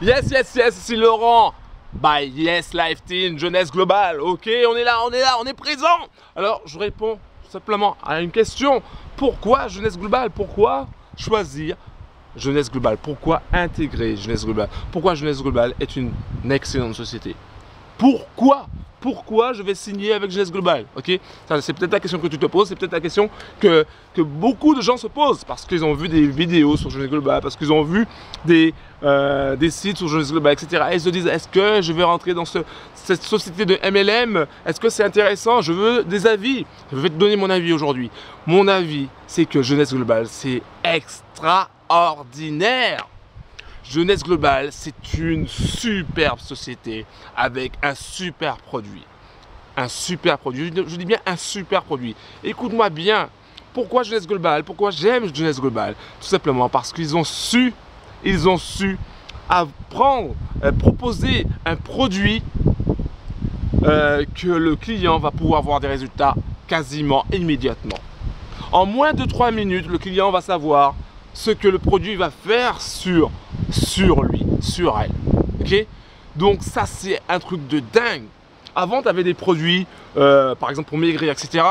Yes, c'est Laurent. By Yes Life Team, Jeunesse Globale. Ok, on est là, on est présent. Alors, je réponds tout simplement à une question. Pourquoi Jeunesse Globale? Pourquoi choisir Jeunesse Globale? Pourquoi intégrer Jeunesse Globale? Pourquoi Jeunesse Globale est une excellente société? Pourquoi je vais signer avec Jeunesse Globale? Ok, c'est peut-être la question que tu te poses, c'est peut-être la question que beaucoup de gens se posent parce qu'ils ont vu des vidéos sur Jeunesse Globale, parce qu'ils ont vu des sites sur Jeunesse Globale, etc. Et ils se disent, est-ce que je vais rentrer dans cette société de MLM? Est-ce que c'est intéressant? Je veux des avis. Je vais te donner mon avis aujourd'hui. Mon avis, c'est que Jeunesse Globale, c'est extraordinaire. Jeunesse Globale, c'est une superbe société avec un super produit. Un super produit, je dis bien un super produit. Écoute-moi bien, pourquoi Jeunesse Globale? Pourquoi j'aime Jeunesse Globale? Tout simplement parce qu'ils ont su proposer un produit que le client va pouvoir voir des résultats quasiment immédiatement. En moins de 3 minutes, le client va savoir ce que le produit va faire sur lui, sur elle. Ok? Donc ça, c'est un truc de dingue. Avant, tu avais des produits, par exemple pour maigrir, etc.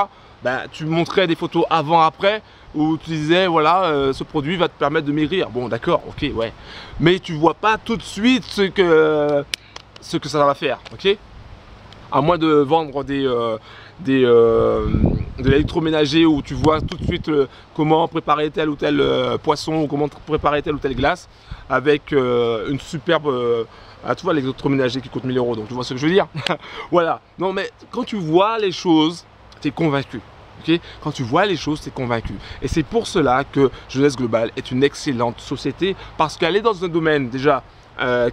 Ben, tu montrais des photos avant-après où tu disais, voilà, ce produit va te permettre de maigrir. Bon, d'accord, ok, ouais. Mais tu vois pas tout de suite ce que ça va faire, ok? À moins de vendre de l'électroménager où tu vois tout de suite comment préparer tel ou tel poisson ou comment préparer telle ou telle glace avec une superbe... tu vois l'électroménager qui coûte 1000 €, donc tu vois ce que je veux dire. Voilà, non mais quand tu vois les choses, tu es convaincu. Okay, quand tu vois les choses, tu es convaincu. Et c'est pour cela que Jeunesse Globale est une excellente société parce qu'elle est dans un domaine déjà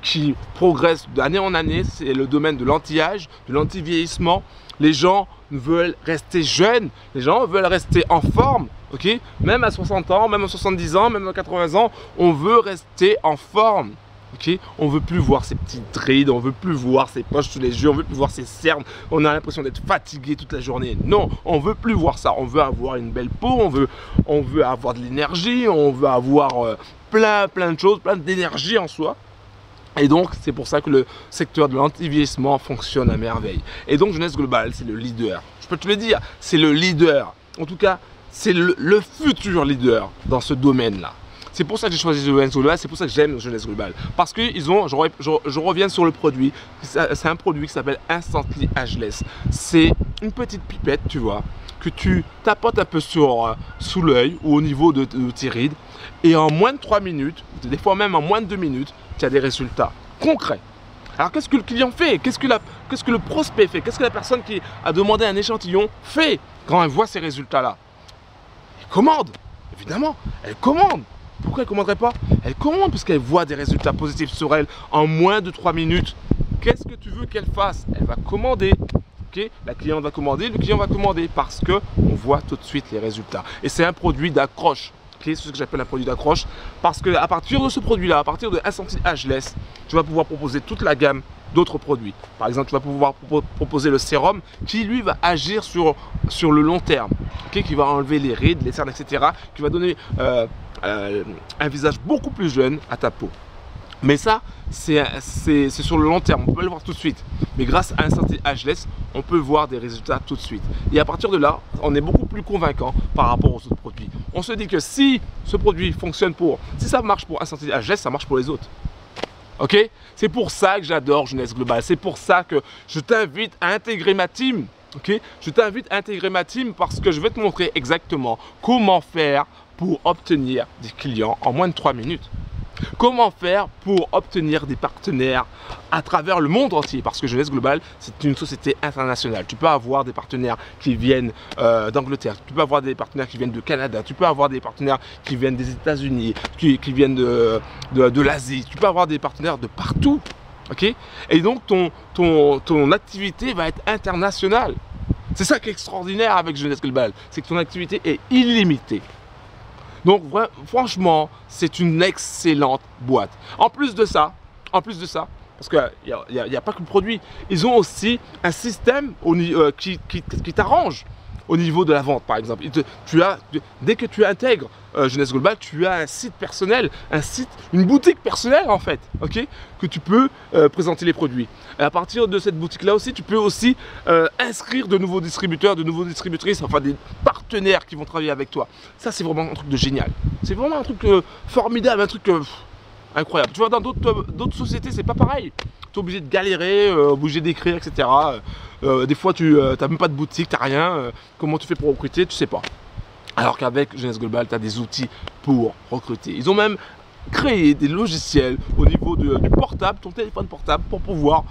qui progresse d'année en année, c'est le domaine de l'anti-âge, de l'anti-vieillissement. Les gens veulent rester jeunes, les gens veulent rester en forme, ok? Même à 60 ans, même à 70 ans, même à 80 ans, on veut rester en forme. Okay, on veut plus voir ces petites rides, on veut plus voir ses poches sous les yeux, on veut plus voir ses cernes, on a l'impression d'être fatigué toute la journée. Non, on veut plus voir ça, on veut avoir une belle peau, on veut avoir de l'énergie, on veut avoir plein de choses, plein d'énergie en soi. Et donc, c'est pour ça que le secteur de l'anti-vieillissement fonctionne à merveille. Et donc, Jeunesse Globale, c'est le leader. Je peux te le dire, c'est le leader. En tout cas, c'est le futur leader dans ce domaine-là. C'est pour ça que j'ai choisi Jeunesse Globale, c'est pour ça que j'aime Jeunesse Globale. Parce qu'ils ont, je reviens sur le produit, c'est un produit qui s'appelle Instantly Ageless. C'est une petite pipette, tu vois, que tu tapotes un peu sous l'œil ou au niveau de tes rides. Et en moins de 3 minutes, des fois même en moins de 2 minutes, tu as des résultats concrets. Alors qu'est-ce que le client fait? Qu'est-ce que le prospect fait? Qu'est-ce que la personne qui a demandé un échantillon fait quand elle voit ces résultats-là? Elle commande, évidemment, elle commande. Pourquoi elle ne commanderait pas? Elle commande parce qu'elle voit des résultats positifs sur elle en moins de 3 minutes. Qu'est-ce que tu veux qu'elle fasse? Elle va commander. Okay, la cliente va commander, le client va commander parce qu'on voit tout de suite les résultats. Et c'est un produit d'accroche. Okay, c'est ce que j'appelle un produit d'accroche. Parce qu'à partir de ce produit-là, à partir de Instantly Ageless, tu vas pouvoir proposer toute la gamme d'autres produits. Par exemple, tu vas pouvoir proposer le sérum qui, lui, va agir sur le long terme. Okay, qui va enlever les rides, les cernes, etc. Qui va donner un visage beaucoup plus jeune à ta peau. Mais ça, c'est sur le long terme, on peut le voir tout de suite. Mais grâce à Instantly Ageless, on peut voir des résultats tout de suite. Et à partir de là, on est beaucoup plus convaincant par rapport aux autres produits. On se dit que si ce produit fonctionne si ça marche pour Instantly Ageless, ça marche pour les autres. Ok? C'est pour ça que j'adore Jeunesse Globale. C'est pour ça que je t'invite à intégrer ma team. Okay? Je t'invite à intégrer ma team parce que je vais te montrer exactement comment faire pour obtenir des clients en moins de 3 minutes. Comment faire pour obtenir des partenaires à travers le monde entier? Parce que Jeunesse Globale, c'est une société internationale. Tu peux avoir des partenaires qui viennent d'Angleterre, tu peux avoir des partenaires qui viennent de Canada, tu peux avoir des partenaires qui viennent des États-Unis, qui viennent de l'Asie, tu peux avoir des partenaires de partout. Okay? Et donc, ton activité va être internationale. C'est ça qui est extraordinaire avec Jeunesse Globale, c'est que ton activité est illimitée. Donc franchement, c'est une excellente boîte. En plus de ça, parce qu'il n'y a pas que le produit, ils ont aussi un système qui t'arrange. au niveau de la vente, par exemple. Dès que tu intègres Jeunesse Globale, tu as un site personnel, une boutique personnelle en fait, ok, que tu peux présenter les produits. Et à partir de cette boutique-là aussi, tu peux aussi inscrire de nouveaux distributeurs, de nouveaux distributrices, enfin des partenaires qui vont travailler avec toi. Ça, c'est vraiment un truc de génial. C'est vraiment un truc formidable, un truc incroyable. Tu vois, dans d'autres sociétés, c'est pas pareil. Tu es obligé de galérer, obligé d'écrire, etc. Des fois, tu n'as même pas de boutique, tu n'as rien. Comment tu fais pour recruter, tu sais pas. Alors qu'avec Jeunesse Globale, tu as des outils pour recruter. Ils ont même créé des logiciels au niveau du portable, ton téléphone portable, pour pouvoir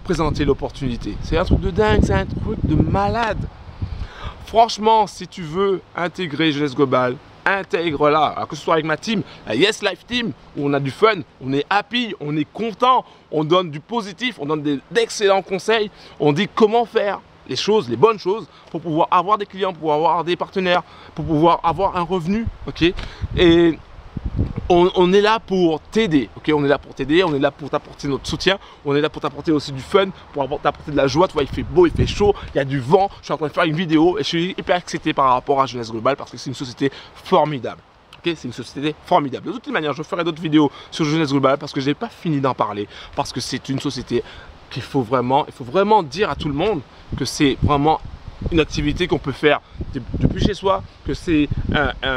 présenter l'opportunité. C'est un truc de dingue, c'est un truc de malade. Franchement, si tu veux intégrer Jeunesse Globale, intègre-la. Alors que ce soit avec ma team, la Yes Life Team, où on a du fun, on est happy, on est content, on donne du positif, on donne d'excellents conseils, on dit comment faire les choses, les bonnes choses, pour pouvoir avoir des clients, pour pouvoir avoir des partenaires, pour pouvoir avoir un revenu, ok. Et on est là pour t'aider, ok. On est là pour t'aider, on est là pour t'apporter notre soutien, on est là pour t'apporter aussi du fun, pour t'apporter de la joie. Tu vois, il fait beau, il fait chaud, il y a du vent. Je suis en train de faire une vidéo et je suis hyper excité par rapport à Jeunesse Globale parce que c'est une société formidable. Okay, c'est une société formidable. De toutes les manières, je ferai d'autres vidéos sur Jeunesse Globale parce que je n'ai pas fini d'en parler, parce que c'est une société qu'il faut vraiment dire à tout le monde que c'est vraiment une activité qu'on peut faire depuis chez soi, que c'est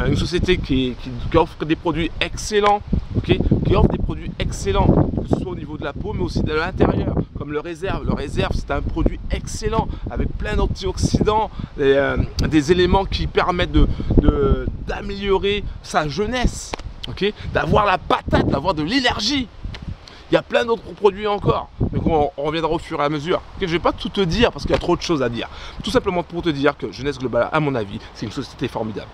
une société qui offre des produits excellents, okay, qui offre des produits excellents, que ce soit au niveau de la peau, mais aussi de l'intérieur, comme le Réserve. Le Réserve, c'est un produit excellent, avec plein d'antioxydants, des éléments qui permettent d'améliorer sa jeunesse, okay, d'avoir la patate, d'avoir de l'énergie. Il y a plein d'autres produits encore, mais on reviendra au fur et à mesure. Je ne vais pas tout te dire parce qu'il y a trop de choses à dire. Tout simplement pour te dire que Jeunesse Globale, à mon avis, c'est une société formidable.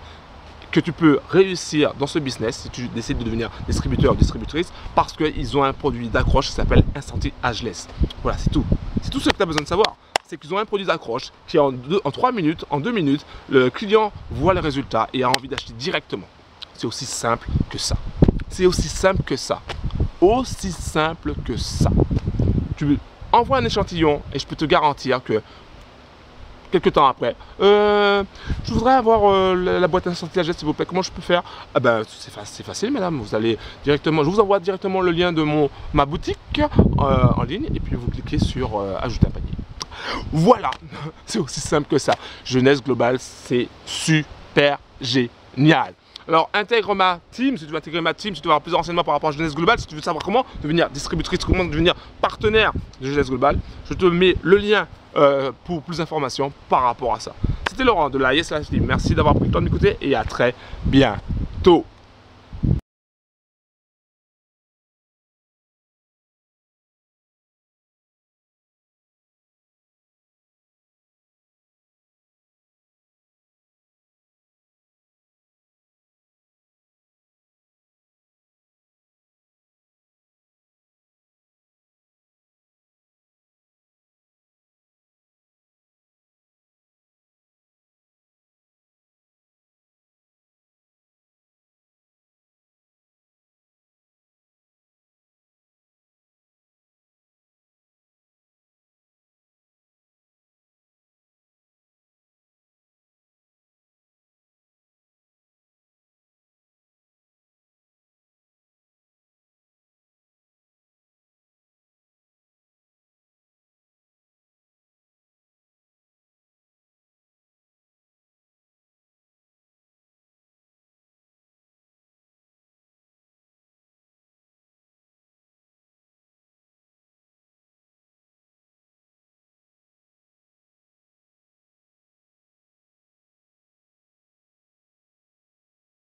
Que tu peux réussir dans ce business si tu décides de devenir distributeur ou distributrice parce qu'ils ont un produit d'accroche qui s'appelle Instant Ageless. Voilà, c'est tout. C'est tout ce que tu as besoin de savoir. C'est qu'ils ont un produit d'accroche qui en 3 minutes, en 2 minutes, le client voit les résultats et a envie d'acheter directement. C'est aussi simple que ça. C'est aussi simple que ça. Aussi simple que ça. Tu envoies un échantillon et je peux te garantir que quelques temps après, je voudrais avoir la boîte Instant Ageless s'il vous plaît, comment je peux faire? Ah ben c'est facile madame, vous allez directement, je vous envoie directement le lien de ma boutique en ligne et puis vous cliquez sur ajouter un panier. Voilà, c'est aussi simple que ça. Jeunesse Globale, c'est super génial. Alors intègre ma team, si tu veux intégrer ma team, si tu veux avoir plus de renseignements par rapport à Jeunesse Globale, si tu veux savoir comment devenir distributrice, comment devenir partenaire de Jeunesse Globale, je te mets le lien pour plus d'informations par rapport à ça. C'était Laurent de la Yes Life Team. Merci d'avoir pris le temps de m'écouter et à très bientôt.